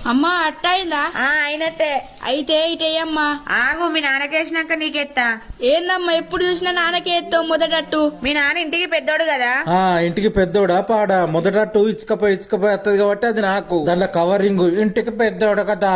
అమ్మా అట్టయిందా? అయినట్టే. అయితే ఇటేయమ్మా. ఆగు, మీ నాన్నకేసినాక నీకెత్తా. ఏందమ్మా ఎప్పుడు చూసినా నాన్నకే ఎత్తావు మొదటట్టు? మీ నాన్న ఇంటికి పెద్దోడు కదా. ఇంటికి పెద్దోడా పాడా? మొదటట్టు ఇచ్చుకపోయి వస్తుంది కాబట్టి అది నాకు. దాంట్లో కవరింగ్ ఇంటికి పెద్దోడు కదా.